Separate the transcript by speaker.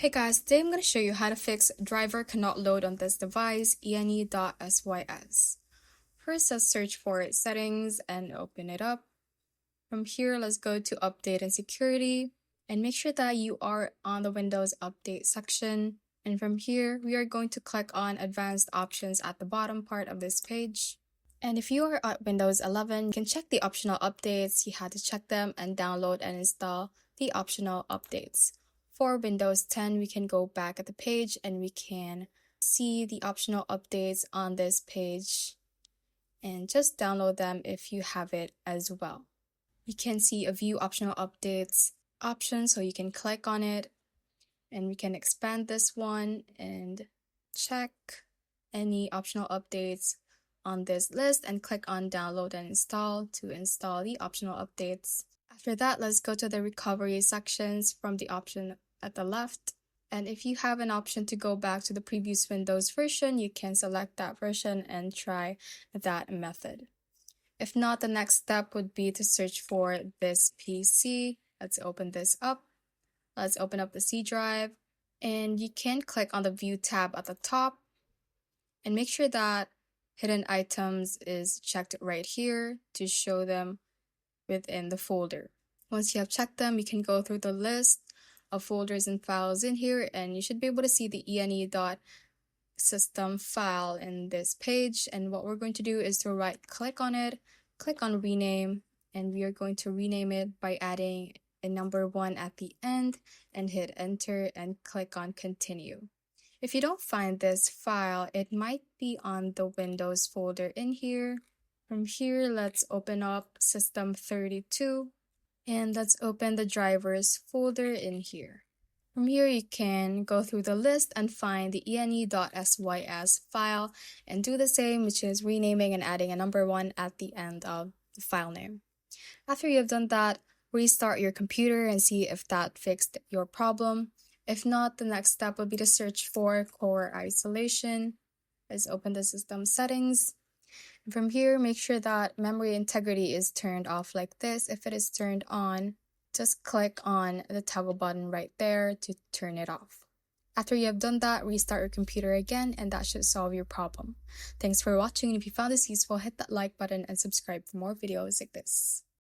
Speaker 1: Hey guys, today I'm going to show you how to fix driver cannot load on this device, ene.sys. First, let's search for settings and open it up. From here, let's go to update and security and make sure that you are on the Windows update section. And from here, we are going to click on advanced options at the bottom part of this page. And if you are at Windows 11, you can check the optional updates. You have to check them and download and install the optional updates. For Windows 10, we can go back at the page and we can see the optional updates on this page and just download them if you have it as well. We can see a view optional updates option, so you can click on it and we can expand this one and check any optional updates on this list and click on download and install to install the optional updates. After that, let's go to the recovery sections from the option at the left. And if you have an option to go back to the previous Windows version, you can select that version and try that method. If not, the next step would be to search for this PC. Let's open this up. Let's open up the C drive. And you can click on the View tab at the top and make sure that Hidden Items is checked right here to show them within the folder. Once you have checked them, you can go through the list of folders and files in here, and you should be able to see the ene.system file in this page. And what we're going to do is to right click on it, click on rename, and we are going to rename it by adding a number 1 at the end and hit enter and click on continue. If you don't find this file, it might be on the Windows folder in here. From here, let's open up System32 and let's open the drivers folder in here. From here, you can go through the list and find the ene.sys file and do the same, which is renaming and adding a number 1 at the end of the file name. After you have done that, restart your computer and see if that fixed your problem. If not, the next step would be to search for core isolation. Let's open the system settings. And from here, make sure that memory integrity is turned off like this. If it is turned on, just click on the toggle button right there to turn it off. After you have done that, restart your computer again and that should solve your problem. Thanks for watching, and if you found this useful, hit that like button and subscribe for more videos like this.